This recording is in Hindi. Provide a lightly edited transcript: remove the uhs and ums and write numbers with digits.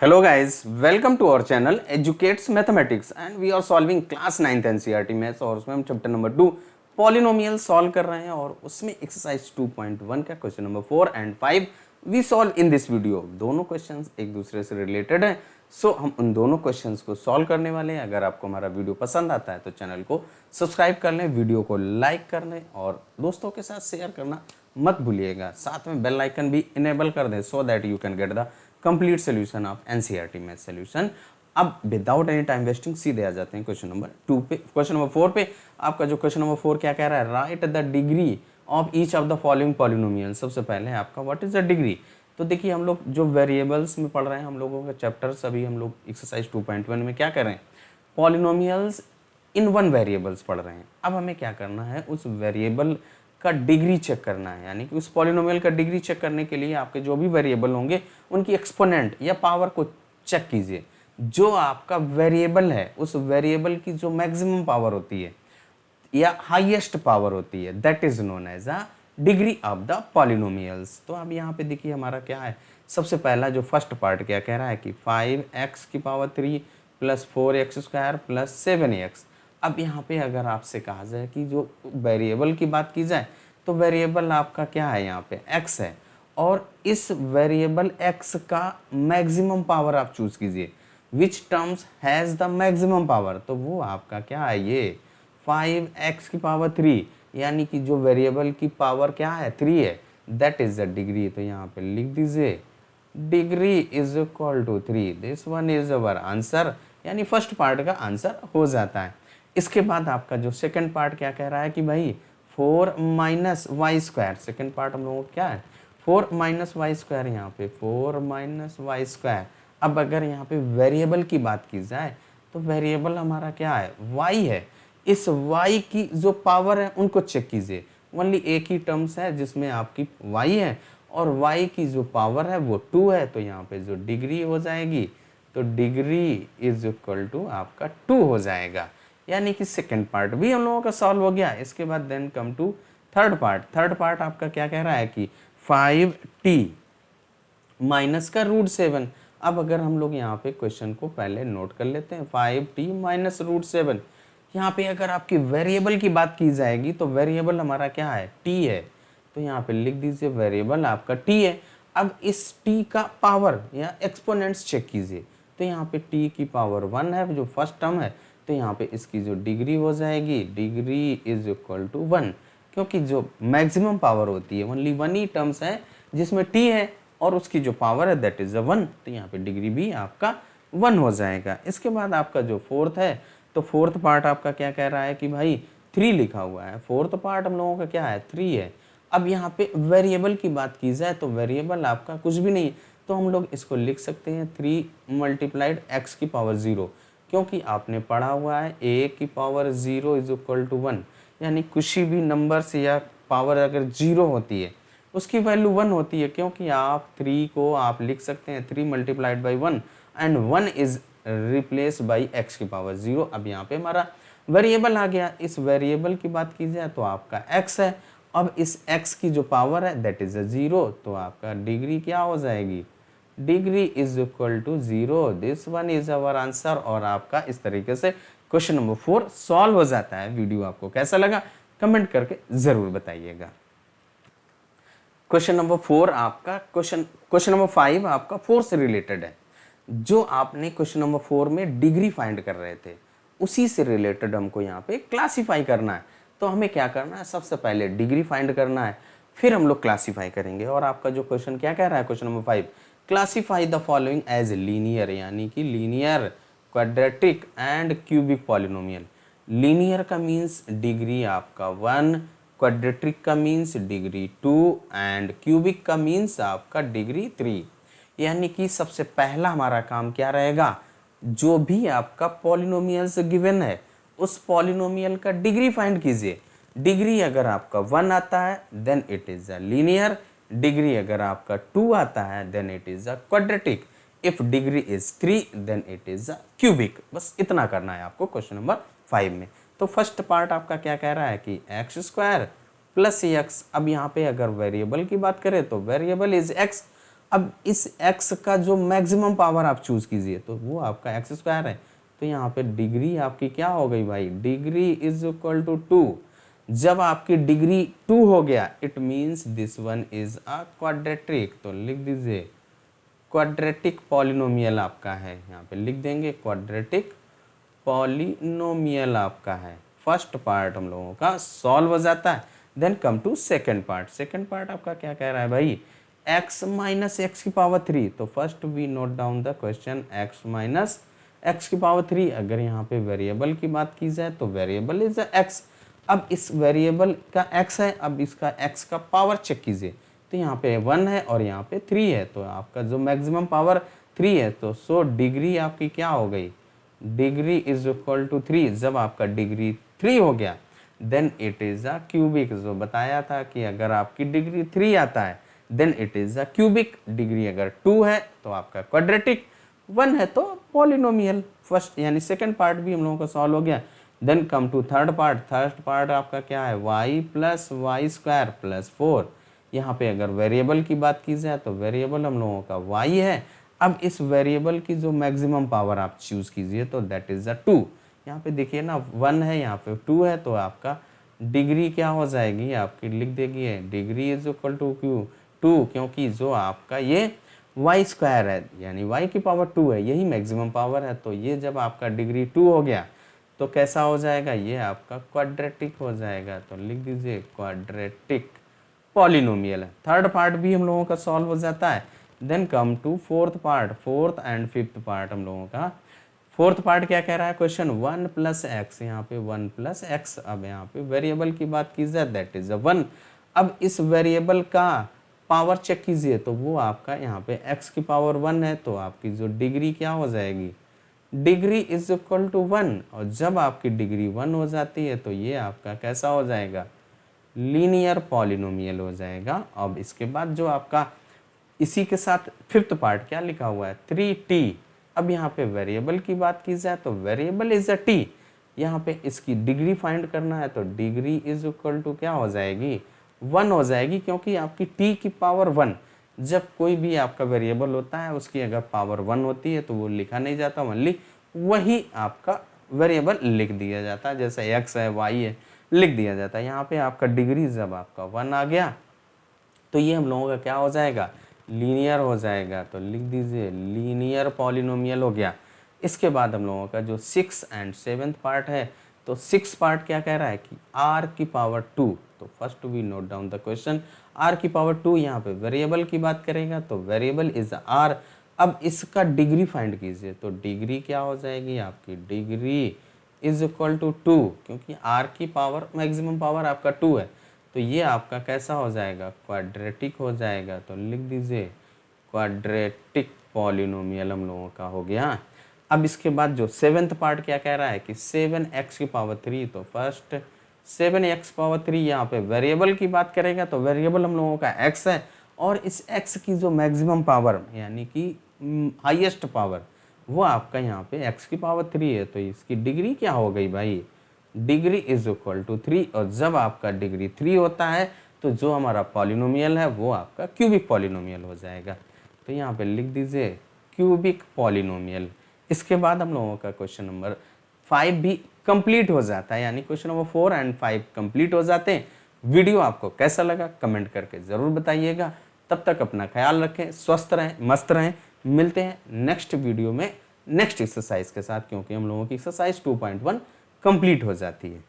Hello guys, welcome to our channel Educates Mathematics and we are solving class 9th NCERT maths और उसमें हम चैप्टर नंबर 2 पॉलिनोमियल सॉल्व कर रहे हैं और उसमें एक्सरसाइज 2.1 का question number 4 and 5 we solve in this video. दोनों क्वेश्चंस एक दूसरे से रिलेटेड हैं, सो हम उन दोनों क्वेश्चंस को सॉल्व करने वाले हैं। अगर आपको हमारा वीडियो पसंद आता है तो चैनल को सब्सक्राइब कर लें, वीडियो को लाइक कर लें और दोस्तों के साथ शेयर करना मत भूलिएगा। साथ में बेल आइकन भी इनेबल कर दें so that you can get the complete solution of NCERT math solution. अब विदाउट एनी टाइम वेस्टिंग सीधे आ जाते हैं क्वेश्चन नंबर 2 पे। क्वेश्चन नंबर 4 पे आपका जो क्वेश्चन नंबर 4 क्या कह रहा है, right the degree of each of the following polynomial. सबसे पहले आपका व्हाट इज द डिग्री। तो देखिए हम लोग जो वेरिएबल्स में पढ़ रहे हैं, हम लोगों का चैप्टर्स अभी हम लोग एक्सरसाइज 2.1 में क्या कर रहे हैं, पॉलिनोमियल्स इन वन वेरिएबल्स पढ़ रहे हैं। अब हमें क्या करना है, उस वेरिएबल का डिग्री चेक करना है, यानी कि उस पॉलिनोमियल का डिग्री चेक करने के लिए आपके जो भी वेरिएबल होंगे उनकी एक्सपोनेंट या पावर को चेक कीजिए। जो आपका वेरिएबल है उस वेरिएबल की जो मैक्सिमम पावर होती है या हाईएस्ट पावर होती है that is known as a degree of the polynomials. तो अब यहाँ पे देखिए हमारा क्या है, सबसे पहला जो फर्स्ट पार्ट क्या कह रहा है कि 5x की power 3 plus 4x square plus 7x। अब यहाँ पे अगर आपसे कहा जाए कि जो वेरिएबल की बात की जाए तो वेरिएबल आपका क्या है, यहाँ पे x है और इस वेरिएबल x का मैक्सिमम पावर आप चूज कीजिए। Which terms has the maximum power, तो वो आपका क्या है, ये 5x की पावर 3, यानी कि जो वेरिएबल की पावर क्या है 3 है, दैट इज द डिग्री। तो यहाँ पे लिख दीजिए degree is equal to 3। This one is our answer, यानी फर्स्ट पार्ट का आंसर हो जाता है। इसके बाद आपका जो सेकंड पार्ट क्या कह रहा है कि भाई 4 minus Y square. Second part हम लोगों को क्या है, 4 माइनस वाई स्क्वायर, यहाँ पे 4 माइनस वाई स्क्वायर। अब अगर यहाँ पे वेरिएबल की बात की जाए तो वेरिएबल हमारा क्या है, y है। इस y की जो पावर है उनको चेक कीजिए। ओनली एक ही टर्म्स है जिसमें आपकी y है और y की जो पावर है वो 2 है, तो यहाँ पे जो डिग्री हो जाएगी तो डिग्री इज इक्वल टू आपका 2 हो जाएगा, यानी कि सेकेंड पार्ट भी हम लोगों का सॉल्व हो गया। इसके बाद then come to third part. Third part आपका क्या कह रहा है कि 5t माइनस का रूट 7। अब अगर हम लोग यहाँ पे क्वेश्चन को पहले नोट कर लेते हैं, 5t माइनस रूट 7। यहाँ पे अगर आपकी वेरिएबल की बात की जाएगी तो वेरिएबल हमारा क्या है, t है, तो यहाँ पे लिख दीजिए वेरिएबल आपका t है। अब इस t का पावर या एक्सपोनेंट्स चेक कीजिए, तो यहाँ पे t की पावर 1 है जो फर्स्ट टर्म है, तो यहाँ पे इसकी जो डिग्री हो जाएगी डिग्री इज इक्वल टू 1, क्योंकि जो मैक्सिमम पावर होती है ओनली 1 ही टर्म्स है जिसमें t है और उसकी जो पावर है दैट इज 1, तो यहाँ पे डिग्री भी आपका 1 हो जाएगा। इसके बाद आपका जो फोर्थ है, तो फोर्थ पार्ट आपका क्या कह रहा है कि भाई 3 लिखा हुआ है, फोर्थ पार्ट हम लोगों का क्या है 3 है। अब यहाँ पे वेरिएबल की बात की जाए तो वेरिएबल आपका कुछ भी नहीं, तो हम लोग इसको लिख सकते हैं 3 मल्टीप्लाइड x की पावर 0, क्योंकि आपने पढ़ा हुआ है a की पावर 0 इज इक्वल टू 1, यानी कुछ भी नंबर से या पावर अगर 0 होती है उसकी वैल्यू 1 होती है, क्योंकि आप 3 को आप लिख सकते हैं 3 multiplied by 1 and 1 is replace by x की पावर 0। अब यहाँ पे हमारा वेरिएबल आ गया। इस वेरिएबल की बात की जाए तो आपका x है, अब इस x की जो पावर है दैट इज 0, तो आपका डिग्री क्या हो जाएगी, degree is equal to 0। This one is our answer. और आपका इस तरीके से क्वेश्चन नंबर 4 सॉल्व हो जाता है। वीडियो आपको कैसा लगा कमेंट करके जरूर बताइएगा। क्वेश्चन नंबर 4 आपका क्वेश्चन नंबर 5 आपका 4 से रिलेटेड है। जो आपने क्वेश्चन नंबर 4 में डिग्री फाइंड कर रहे थे उसी से रिलेटेड हमको यहाँ पे क्लासीफाई करना है। तो हमें क्या करना है, सबसे पहले डिग्री फाइंड करना है, फिर हम लोग क्लासीफाई करेंगे। और आपका जो क्वेश्चन क्या कह रहा है, question number 5, classify the following as linear, यानी कि linear, quadratic and cubic polynomial. Linear का मीन्स डिग्री आपका 1, क्वाड्रेटिक का मीन्स डिग्री 2 एंड क्यूबिक का मीन्स आपका डिग्री 3। यानी कि सबसे पहला हमारा काम क्या रहेगा, जो भी आपका पॉलिनोमियल्स गिवन है उस पॉलिनोमियल का डिग्री फाइंड कीजिए। डिग्री अगर आपका 1 आता है then it is a linear, degree अगर आपका 2 आता है then it is a quadratic, if degree is 3 then it is a cubic. बस इतना करना है आपको क्वेश्चन नंबर 5 में। तो फर्स्ट पार्ट आपका क्या कह रहा है कि एक्स स्क्वायर प्लस एक्स। अब यहाँ पे अगर वेरिएबल की बात करें तो वेरिएबल इज एक्स अब इस x का जो मैक्सिमम पावर आप चूज कीजिए तो वो आपका एक्स स्क्वायर है, तो यहाँ पे डिग्री आपकी क्या हो गई भाई, डिग्री इज इक्वल टू 2। जब आपकी डिग्री 2 हो गया it means this one is a quadratic, तो लिख दीजिए क्वाड्रेटिक पॉलिनोमियल आपका है, यहाँ पे लिख देंगे क्वाड्रेटिक पॉलिनोमियल आपका है। फर्स्ट पार्ट हम लोगों का सॉल्व हो जाता है। Then come to second part. Second part आपका क्या कह रहा है भाई, x माइनस एक्स की पावर 3। तो first we note down the question x minus X की पावर 3। अगर यहाँ पे वेरिएबल की बात की जाए तो वेरिएबल इज x। अब इस वेरिएबल का x है, अब इसका x का पावर चेक कीजिए, तो यहाँ पे 1 है और यहाँ पे 3 है, तो आपका जो मैक्सिमम पावर 3 है, तो सो डिग्री आपकी क्या हो गई, डिग्री इज इक्वल टू 3। जब आपका डिग्री 3 हो गया then it is a cubic. जो बताया था कि अगर आपकी डिग्री 3 आता है then it is a cubic, degree अगर 2 है तो आपका क्वाड्रेटिक, 1 है तो पॉलिनोमियल। फर्स्ट यानी सेकंड पार्ट भी हम लोगों का सॉल्व हो गया। Then come to third part. Third part आपका क्या है, y plus Y square plus 4। यहाँ पे अगर वेरिएबल की बात की जाए तो वेरिएबल हम लोगों का y है। अब इस वेरिएबल की जो मैक्सिमम पावर आप चूज कीजिए तो दैट इज अ 2। यहाँ पे देखिए ना 1 है, यहाँ पे 2 है, तो आपका डिग्री क्या हो जाएगी आपकी, लिख देगी degree is equal to Q 2, क्योंकि जो आपका ये वाई स्क्वायर है यानी y की पावर 2 है, यही मैक्सिमम पावर है। तो ये जब आपका डिग्री 2 हो गया तो कैसा हो जाएगा, ये आपका क्वाड्रेटिक हो जाएगा। तो लिख दीजिए क्वाड्रेटिक पॉलिनोमियल है। थर्ड पार्ट भी हम लोगों का सॉल्व हो जाता है। Then come to fourth part. Fourth and fifth part हम लोगों का। फोर्थ पार्ट क्या कह रहा है क्वेश्चन, 1 प्लस एक्स, यहाँ पे 1 प्लस एक्स। अब यहाँ पे वेरिएबल की बात की जाए दैट इज 1। अब इस वेरिएबल का पावर चेक कीजिए तो वो आपका यहाँ पे x की पावर 1 है, तो आपकी जो डिग्री क्या हो जाएगी, डिग्री इज इक्वल टू 1। और जब आपकी डिग्री 1 हो जाती है तो ये आपका कैसा हो जाएगा, लीनियर पॉलिनोमियल हो जाएगा। अब इसके बाद जो आपका इसी के साथ फिफ्थ पार्ट क्या लिखा हुआ है, 3t। अब यहाँ पे वेरिएबल की बात की जाए तो वेरिएबल इज अ t। यहाँ पे इसकी डिग्री फाइंड करना है तो डिग्री इज इक्वल टू क्या हो जाएगी, 1 हो जाएगी, क्योंकि आपकी t की पावर 1। जब कोई भी आपका वेरिएबल होता है उसकी अगर पावर 1 होती है तो वो लिखा नहीं जाता, ओनली वही आपका वेरिएबल लिख दिया जाता है। जैसे x है y है लिख दिया जाता है। यहाँ पे आपका डिग्री जब आपका 1 आ गया तो ये हम लोगों का क्या हो जाएगा, लीनियर हो जाएगा। तो लिख दीजिए लीनियर पॉलिनोमियल हो गया। इसके बाद हम लोगों का जो 6 एंड 7th पार्ट है, तो 6 पार्ट क्या कह रहा है कि r की पावर 2। तो first we note down the question, r की पावर 2। यहाँ पे वेरिएबल की बात करेगा तो वेरिएबल इज r। अब इसका डिग्री फाइंड कीजिए तो डिग्री क्या हो जाएगी आपकी, डिग्री इज इक्वल टू 2, क्योंकि r की पावर मैक्सिमम पावर आपका 2 है, तो ये आपका कैसा हो जाएगा, क्वाड्रेटिक हो जाएगा। तो लिख दीजिए क्वाड्रेटिक पॉलिनोमियल हम लोगों का हो गया। अब इसके बाद जो 7th पार्ट क्या कह रहा है कि 7x की पावर 3। तो फर्स्ट 7x पावर 3, यहाँ पे वेरिएबल की बात करेगा तो वेरिएबल हम लोगों का x है, और इस x की जो मैक्सिमम पावर यानी कि हाईएस्ट पावर वो आपका यहाँ पे x की पावर 3 है, तो इसकी डिग्री क्या हो गई भाई, डिग्री इज इक्वल टू 3। और जब आपका डिग्री 3 होता है तो जो हमारा पॉलिनोमियल है वो आपका क्यूबिक पॉलिनोमियल हो जाएगा। तो यहाँ पे लिख दीजिए क्यूबिक पॉलिनोमियल। इसके बाद हम लोगों का क्वेश्चन नंबर 5 भी कंप्लीट हो जाता है, यानी क्वेश्चन नंबर 4 एंड 5 कंप्लीट हो जाते हैं। वीडियो आपको कैसा लगा कमेंट करके ज़रूर बताइएगा। तब तक अपना ख्याल रखें, स्वस्थ रहें, मस्त रहें। मिलते हैं नेक्स्ट वीडियो में नेक्स्ट एक्सरसाइज के साथ, क्योंकि हम लोगों की एक्सरसाइज 2.1 कंप्लीट हो जाती है।